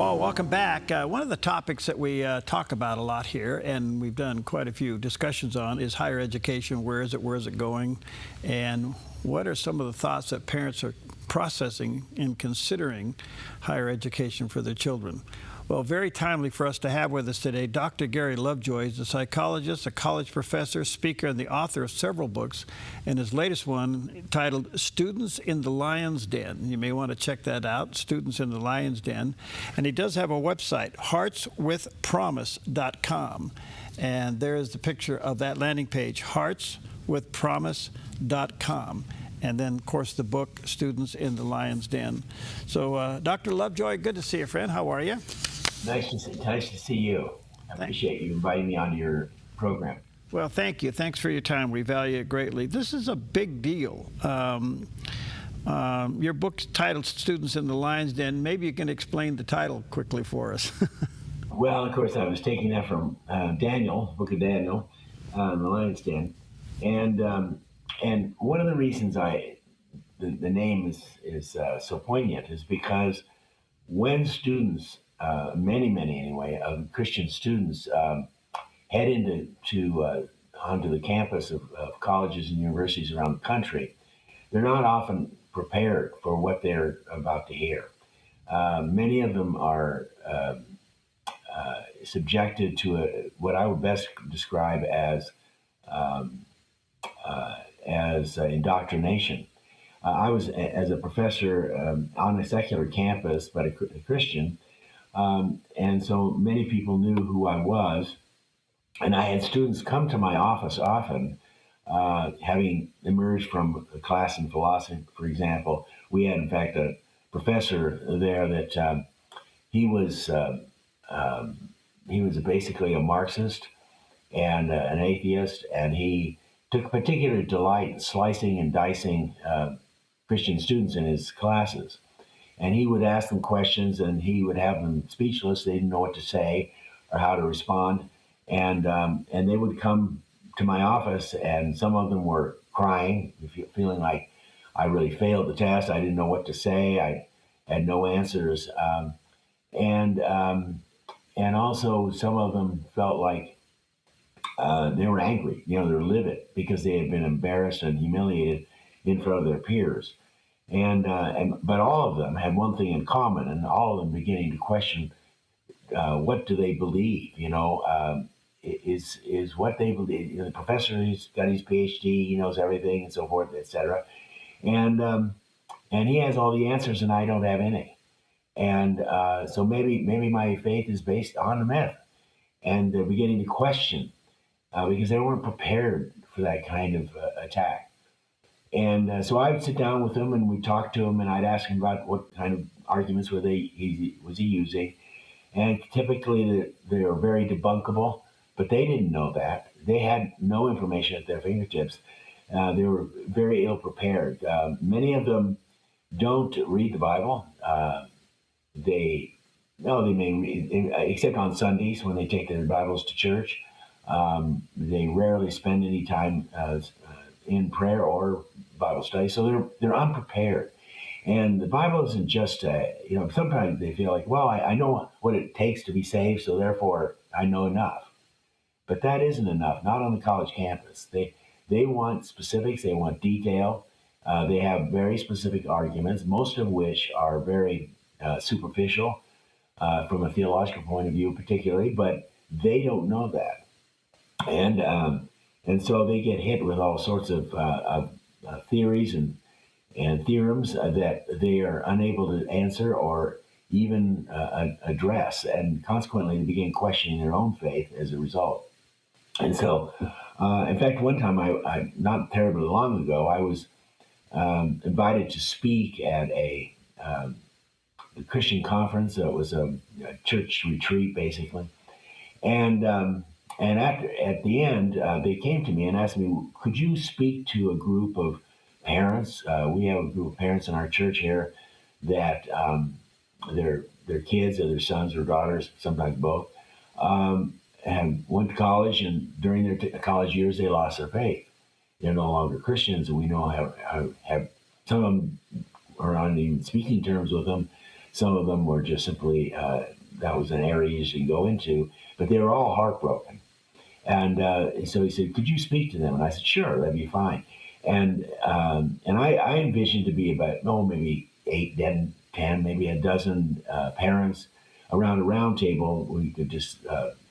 Paul, welcome back. One of the topics that we talk about a lot here, and we've done quite a few discussions on, is higher education. Where is it going? And what are some of the thoughts that parents are processing in considering higher education for their children? Well, very timely for us to have with us today, Dr. Gary Lovejoy is a psychologist, a college professor, speaker, and the author of several books, and his latest one titled Students in the Lion's Den. You may want to check that out, Students in the Lion's Den. And he does have a website, heartswithpromise.com. And there is the picture of that landing page, heartswithpromise.com. And then, of course, the book, Students in the Lion's Den. So, Dr. Lovejoy, good to see you, friend. How are you? Nice to see you. I appreciate you inviting me onto your program. Well, thank you. Thanks for your time. We value it greatly. This is a big deal. Your book's titled Students in the Lion's Den. Maybe you can explain the title quickly for us. Well, of course, I was taking that from Daniel, Book of Daniel, The Lion's Den. And one of the reasons the name is so poignant is because when students, many anyway, Christian students head onto the campus of colleges and universities around the country, they're not often prepared for what they're about to hear. Many of them are subjected to what I would best describe as indoctrination. I was, as a professor on a secular campus, but a Christian, and so many people knew who I was, and I had students come to my office often, having emerged from a class in philosophy, for example. We had, in fact, a professor there that he was basically a Marxist and an atheist, and he took particular delight in slicing and dicing Christian students in his classes. And he would ask them questions, and he would have them speechless. They didn't know what to say or how to respond. And they would come to my office, and some of them were crying, feeling like I really failed the test. I didn't know what to say. I had no answers. And also some of them felt like they were angry. They were livid because they had been embarrassed and humiliated in front of their peers. But all of them had one thing in common, and all of them beginning to question what do they believe. Is what they believe. The professor, he's got his PhD, he knows everything, and so forth, etc. And he has all the answers, and I don't have any. And so maybe my faith is based on a myth, and they're beginning to question because they weren't prepared for that kind of attack. And so I would sit down with them, and we'd talk to him, and I'd ask him about what kind of arguments was he using. And typically they were very debunkable, but they didn't know that. They had no information at their fingertips. They were very ill prepared. Many of them don't read the Bible. They may read, except on Sundays when they take their Bibles to church. They rarely spend any time in prayer or Bible study, so they're unprepared. And the Bible isn't just sometimes they feel like, well, I know what it takes to be saved, so therefore I know enough. But that isn't enough, not on the college campus. They want specifics, they want detail. They have very specific arguments, most of which are very superficial from a theological point of view particularly, but they don't know that. And so they get hit with all sorts of theories and theorems that they are unable to answer or even address, and consequently they begin questioning their own faith as a result. And so, in fact, one time, I not terribly long ago, I was invited to speak at a Christian conference. It was a church retreat, basically, and at the end, they came to me and asked me, could you speak to a group of parents? We have a group of parents in our church here that their kids, or their sons or daughters, sometimes both, and went to college, and during their college years, they lost their faith. They're no longer Christians, and we know have some of them are on even speaking terms with them. Some of them were just simply that was an area you should go into, but they were all heartbroken. And so he said, "Could you speak to them?" And I said, "Sure, that'd be fine." And I envisioned to be about maybe 8, 10, maybe a dozen parents around a round table. We could just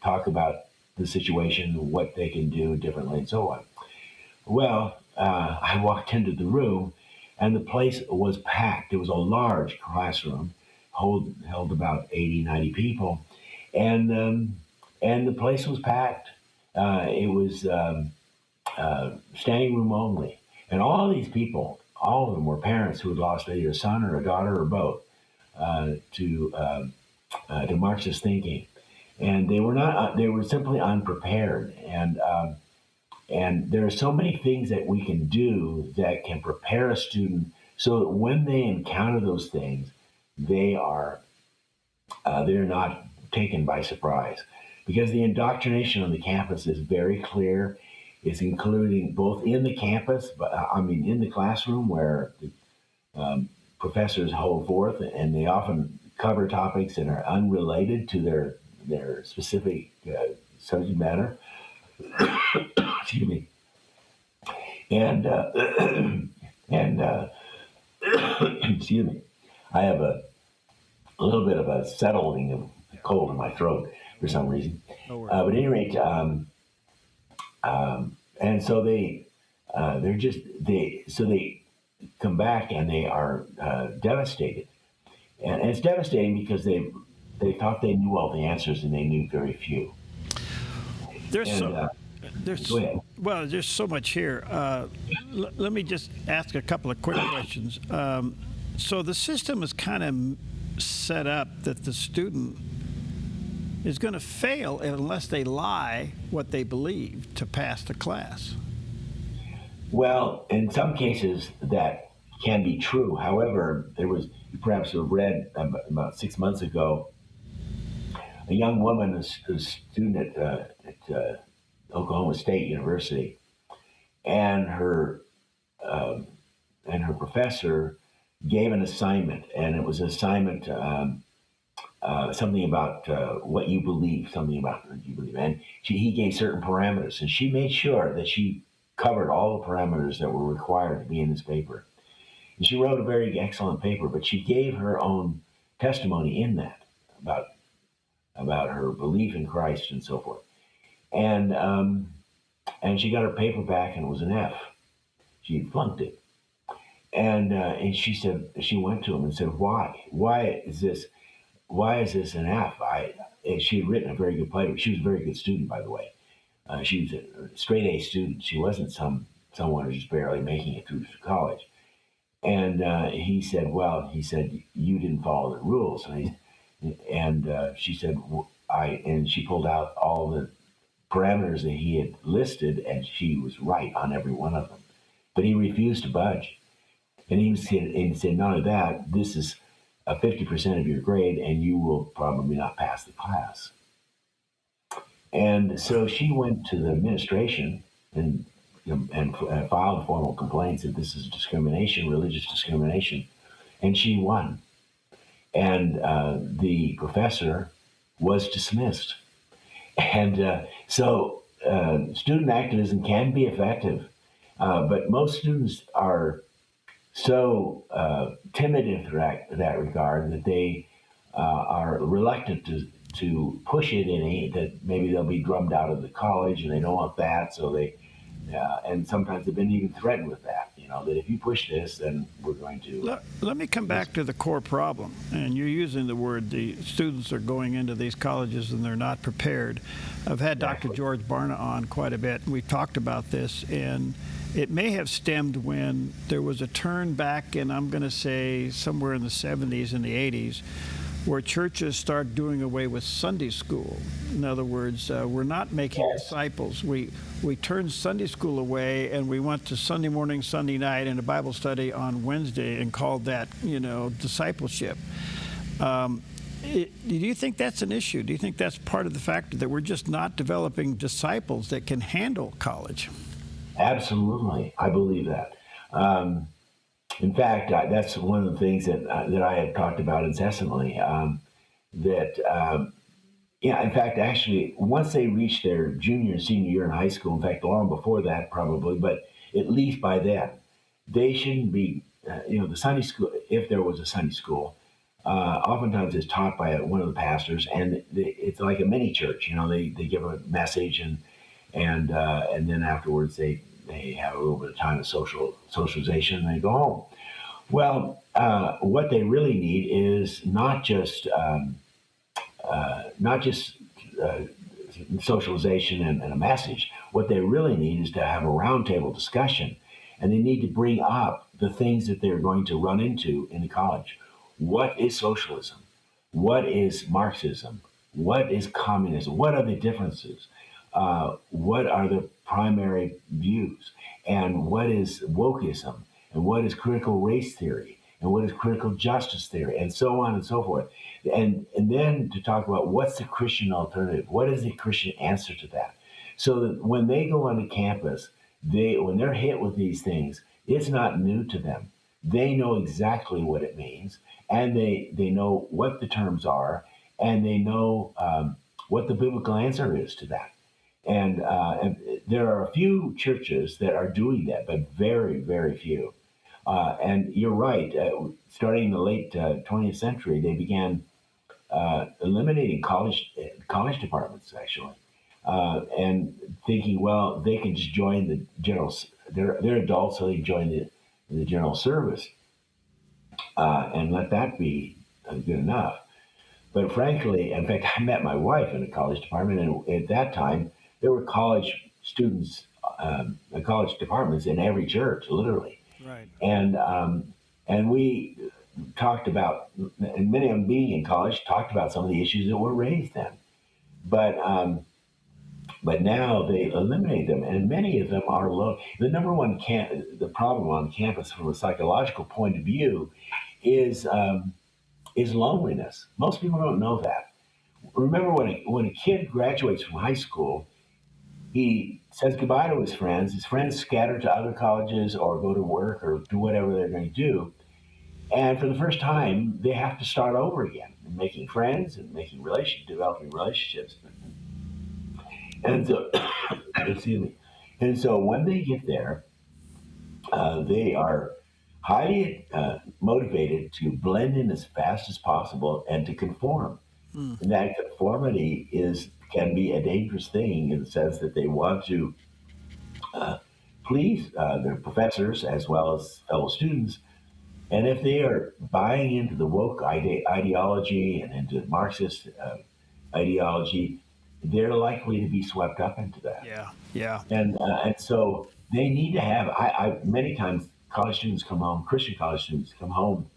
talk about the situation, what they can do differently, and so on. Well, I walked into the room, and the place was packed. It was a large classroom, held about 80, 90 people, and the place was packed. It was standing room only, and all these people, all of them were parents who had lost either a son or a daughter or both to Marxist thinking, and they were not. They were simply unprepared, and there are so many things that we can do that can prepare a student so that when they encounter those things, they're not taken by surprise. Because the indoctrination on the campus is very clear. It's including both in the campus, but in the classroom where the professors hold forth, and they often cover topics that are unrelated to their specific subject matter. Excuse me. And excuse me. I have a little bit of a settling of cold in my throat for some reason. But at any rate, and so they come back and they are devastated, and it's devastating because they thought they knew all the answers and they knew very few. There's so much here. Let me just ask a couple of quick questions. So the system is kind of set up that the student is going to fail unless they lie what they believe to pass the class. Well, in some cases that can be true. However, you perhaps have read about 6 months ago, a young woman, a student at Oklahoma State University, and her professor gave an assignment, and it was an assignment something about what you believe, and he gave certain parameters, and she made sure that she covered all the parameters that were required to be in this paper. And she wrote a very excellent paper, but she gave her own testimony in that about her belief in Christ and so forth. And she got her paper back, and it was an F. She flunked it. And she said, she went to him and said, why is this an F? She had written a very good paper. She was a very good student, by the way. She was a straight A student. She wasn't someone who was just barely making it through college. And he said, you didn't follow the rules. And she said, and she pulled out all the parameters that he had listed, and she was right on every one of them. But he refused to budge. And he said, not only that, this is 50% of your grade, and you will probably not pass the class. And so she went to the administration and filed a formal complaint that this is discrimination, religious discrimination, and she won. And the professor was dismissed. And so student activism can be effective, but most students are so timid in that regard that they are reluctant to push it that maybe they'll be drummed out of the college, and they don't want that. So and sometimes they've been even threatened with that, that if you push this, then we're going to. Let me come back to the core problem. And you're using the word the students are going into these colleges and they're not prepared. I've had Dr. George Barna on quite a bit, and we've talked about this. And it may have stemmed when there was a turn back in, I'm going to say, somewhere in the 70s and the 80s, where churches start doing away with Sunday school. In other words, we're not making disciples. We turned Sunday school away, and we went to Sunday morning, Sunday night, and a Bible study on Wednesday, and called that, discipleship. Do you think that's an issue? Do you think that's part of the factor that we're just not developing disciples that can handle college? Absolutely, I believe that. In fact, that's one of the things that I have talked about incessantly. that yeah, in fact, actually, once they reach their junior and senior year in high school, in fact, long before that probably, but at least by then, they shouldn't be, the Sunday school, if there was a Sunday school, oftentimes it's taught by one of the pastors, and it's like a mini church. They give a message, and then afterwards they have a little bit of time of socialization, and they go home. Well, what they really need is not just uh, socialization and a message. What they really need is to have a roundtable discussion, and they need to bring up the things that they're going to run into in the college. What is socialism? What is Marxism? What is communism? What are the differences? What are the primary views? And what is wokeism? And what is critical race theory? And what is critical justice theory? And so on and so forth. And then to talk about what's the Christian alternative? What is the Christian answer to that? So that when they go onto campus, when they're hit with these things, it's not new to them. They know exactly what it means, and they know what the terms are, and they know what the biblical answer is to that. And there are a few churches that are doing that, but very, very few. And you're right. Starting in the late 20th century, they began eliminating college departments, actually, and thinking, well, they can just join the general. They're adults, so they join the general service, and let that be good enough. But frankly, in fact, I met my wife in a college department, and at that time, there were college students, college departments in every church, literally. Right. And we talked about, and many of them being in college, talked about some of the issues that were raised then. But now they eliminate them, and many of them are low. The number one the problem on campus from a psychological point of view is loneliness. Most people don't know that. Remember, when a kid graduates from high school, he says goodbye to his friends. His friends scatter to other colleges or go to work or do whatever they're going to do. And for the first time, they have to start over again, making friends and developing relationships. And so, excuse me. And so when they get there, they are highly motivated to blend in as fast as possible and to conform. And that conformity can be a dangerous thing in the sense that they want to please their professors as well as fellow students. And if they are buying into the woke ideology and into Marxist ideology, they're likely to be swept up into that. Yeah, yeah. And so they need to have. Many times college students come home, Christian college students come home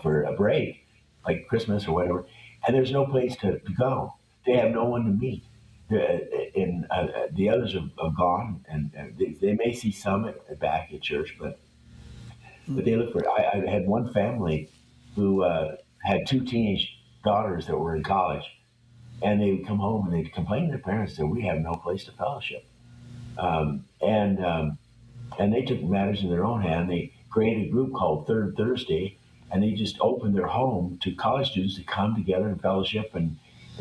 for a break, like Christmas or whatever, and there's no place to go. They have no one to meet. The others have gone, and they may see some back at church, but they look for. I had one family who had two teenage daughters that were in college, and they would come home and they'd complain to their parents that we have no place to fellowship, and they took matters in their own hand. They created a group called Third Thursday, and they just opened their home to college students to come together and fellowship and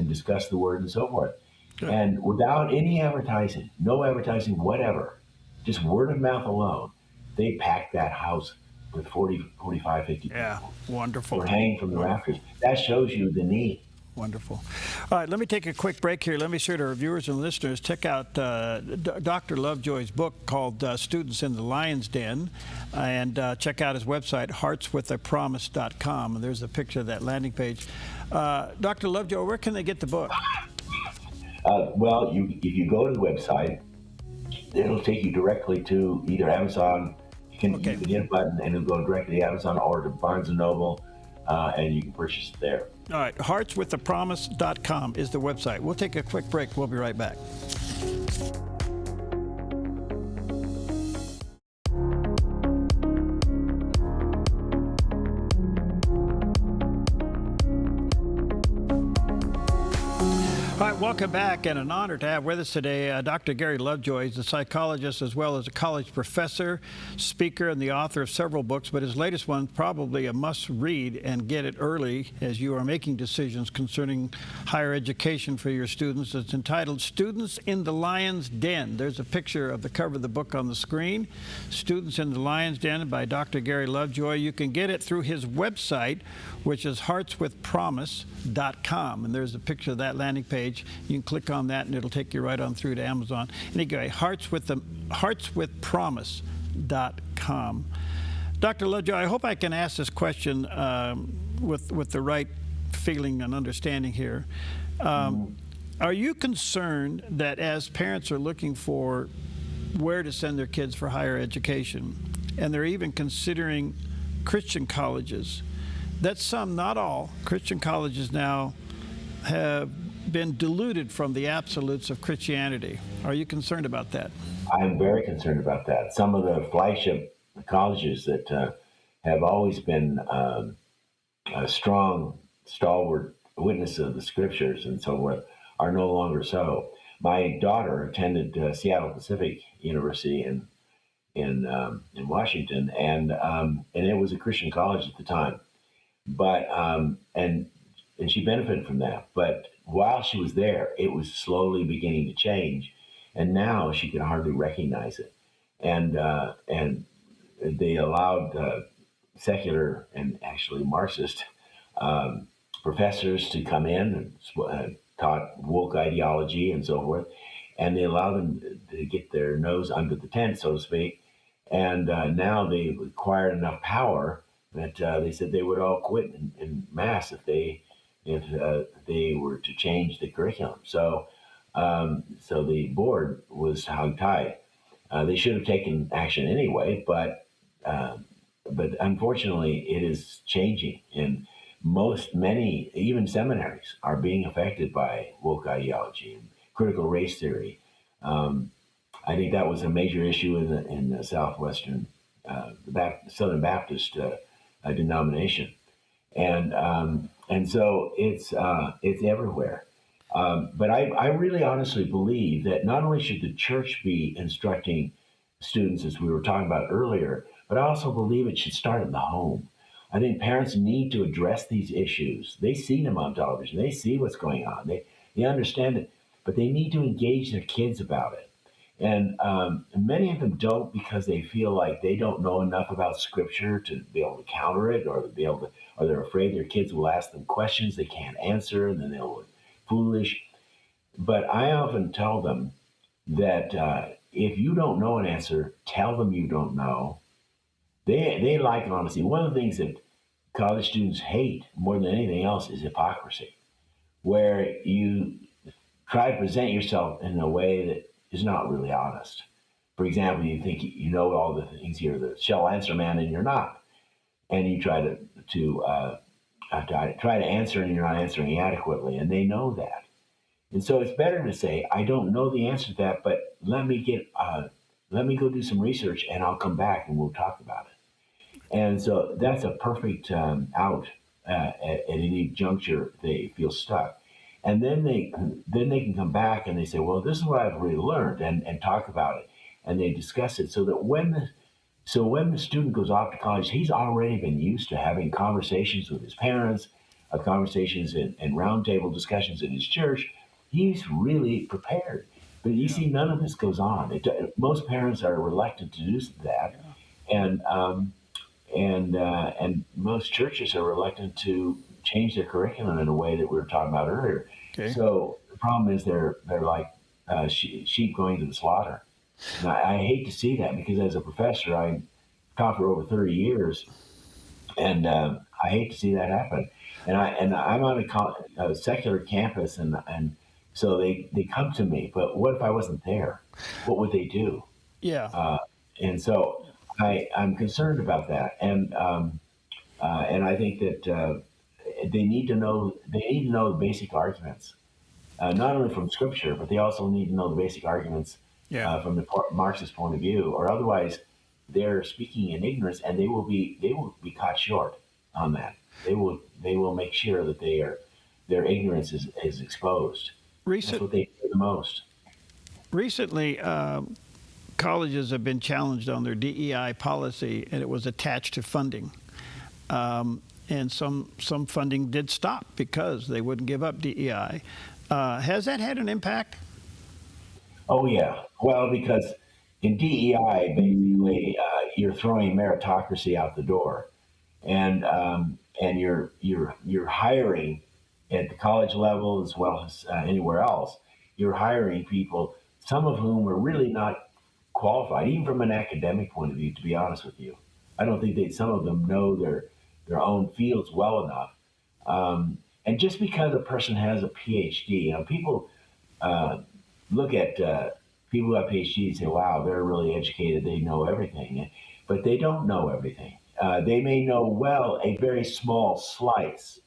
discuss the word and so forth. Good. And without any advertising, no advertising whatever, just word of mouth alone, they packed that house with 40, 45, 50 people. Yeah, wonderful. Were hanging from the rafters. That shows you the need. Wonderful. All right, let me take a quick break here. Let me say to our viewers and listeners, check out Dr. Lovejoy's book called Students in the Lion's Den, and check out his website, heartswithapromise.com. And there's a picture of that landing page. Dr. Lovejoy, where can they get the book? Well, if you go to the website, it'll take you directly to either Amazon. You can hit a button and it'll go directly to Amazon or to Barnes & Noble, and you can purchase it there. All right, heartswithapromise.com is the website. We'll take a quick break. We'll be right back. All right, welcome back, and an honor to have with us today Dr. Gary Lovejoy. He's a psychologist as well as a college professor, speaker, and the author of several books, but his latest one, probably a must-read and get it early as you are making decisions concerning higher education for your students. It's entitled Students in the Lion's Den. There's a picture of the cover of the book on the screen. Students in the Lion's Den by Dr. Gary Lovejoy. You can get it through his website, which is heartswithpromise.com, and there's a picture of that landing page. You can click on that and it'll take you right on through to Amazon. Anyway, heartswithpromise.com. Dr. Lovejoy, I hope I can ask this question with the right feeling and understanding here. Are you concerned that as parents are looking for where to send their kids for higher education, and they're even considering Christian colleges, that some, not all, Christian colleges now have been diluted from the absolutes of Christianity? Are you concerned about that? I'm very concerned about that. Some of the flagship colleges that have always been strong, stalwart witnesses of the scriptures and so forth are no longer so. My daughter attended Seattle Pacific University in Washington, and it was a Christian college at the time. But and she benefited from that. But while she was there, it was slowly beginning to change, and now she can hardly recognize it. And they allowed secular and actually Marxist professors to come in and taught woke ideology and so forth, and they allowed them to get their nose under the tent, so to speak. And now they've acquired enough power that they said they would all quit in mass if they were to change the curriculum. So the board was hogtied. They should have taken action anyway, but unfortunately it is changing, and many, even seminaries are being affected by woke ideology and critical race theory. I think that was a major issue in the Southwestern, Southern Baptist denomination, and so it's everywhere. But I really honestly believe that not only should the church be instructing students, as we were talking about earlier, but I also believe it should start in the home. I think parents need to address these issues. They see them on television. They see what's going on. They understand it, but they need to engage their kids about it. And many of them don't, because they feel like they don't know enough about Scripture to be able to counter it, or they're afraid their kids will ask them questions they can't answer, and then they'll look foolish. But I often tell them that if you don't know an answer, tell them you don't know. They like honesty. One of the things that college students hate more than anything else is hypocrisy, where you try to present yourself in a way that is not really honest. For example, you think you know all the things, you're the shell answer man, and you're not, and you try to answer, and you're not answering adequately, and they know that. And so it's better to say, I don't know the answer to that, but let me go do some research, and I'll come back and we'll talk about it. And so that's a perfect out at any juncture they feel stuck. And then they can come back and they say, well, this is what I've really learned, and talk about it. And they discuss it, so that when the student goes off to college, he's already been used to having conversations with his parents, conversations and roundtable discussions in his church. He's really prepared. But you see, none of this goes on. Most parents are reluctant to do that, and most churches are reluctant to change their curriculum in a way that we were talking about earlier. Okay. So the problem is they're like sheep going to the slaughter. And I hate to see that, because as a professor, I taught for over 30 years, and I hate to see that happen. And I'm on a secular campus, and so they come to me. But what if I wasn't there? What would they do? Yeah. And so I'm concerned about that, and I think that they need to know the basic arguments, not only from Scripture, but they also need to know the basic arguments from the Marxist point of view, or otherwise they're speaking in ignorance, and they will be caught short on that. They will make sure that their ignorance is exposed. That's what they fear the most. Recently, colleges have been challenged on their DEI policy, and it was attached to funding. And some funding did stop because they wouldn't give up DEI. Has that had an impact? Oh yeah. Well, because in DEI, basically, you're throwing meritocracy out the door, and you're hiring at the college level as well as anywhere else. You're hiring people, some of whom are really not qualified, even from an academic point of view. To be honest with you, I don't think some of them know their own fields well enough. And just because a person has a PhD, people look at people who have PhDs and say, wow, they're really educated, they know everything. But they don't know everything. They may know well a very small slice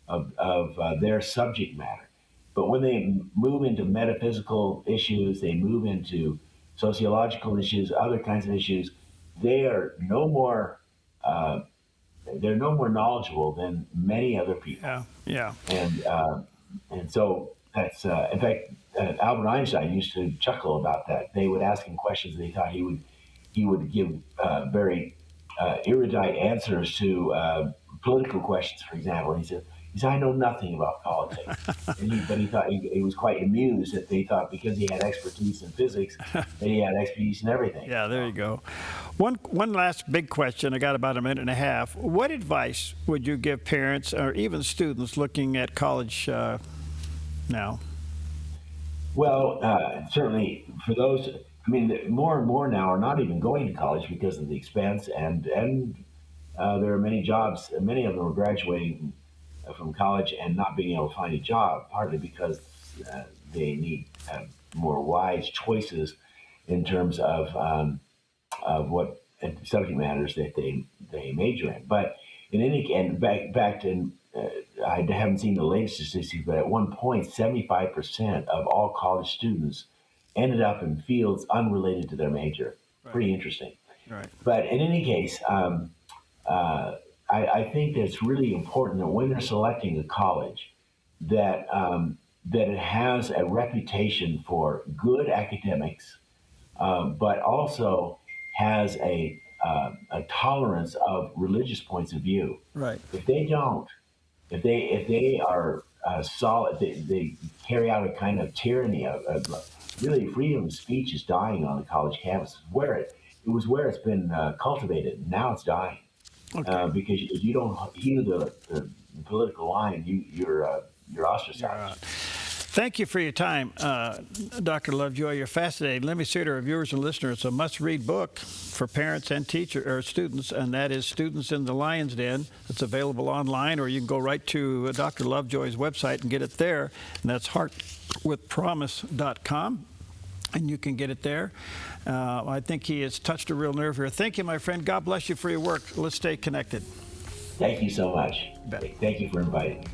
of their subject matter. But when they move into metaphysical issues, they move into sociological issues, other kinds of issues, they are no more knowledgeable than many other people. Yeah. And so that's in fact Albert Einstein used to chuckle about that. They would ask him questions and they thought he would give very erudite answers to political questions, for example. And he said, I know nothing about politics. But he thought he was quite amused that they thought because he had expertise in physics, that he had expertise in everything. Yeah, there you go. One last big question. I got about a minute and a half. What advice would you give parents or even students looking at college now? Well, certainly for those, more and more now are not even going to college because of the expense, and there are many jobs. Many of them are graduating from college and not being able to find a job, partly because they need more wise choices in terms of what subject matters that they major in. But in any and back to I haven't seen the latest statistics, but at one point, 75% of all college students ended up in fields unrelated to their major. Right. Pretty interesting. Right. But in any case, I think that it's really important that when they're selecting a college, that it has a reputation for good academics, but also has a tolerance of religious points of view. Right. If they don't, if they are solid, they carry out a kind of tyranny of really freedom of speech is dying on the college campus. It was where it's been cultivated. Now it's dying. Okay. Because if you don't hear the political line, you're ostracized. Right. Thank you for your time, Dr. Lovejoy. You're fascinating. Let me say to our viewers and listeners, it's a must-read book for parents and teachers or students, and that is Students in the Lion's Den. It's available online, or you can go right to Dr. Lovejoy's website and get it there, and that's heartwithpromise.com. And you can get it there. I think he has touched a real nerve here. Thank you, my friend. God bless you for your work. Let's stay connected. Thank you so much. Thank you for inviting me.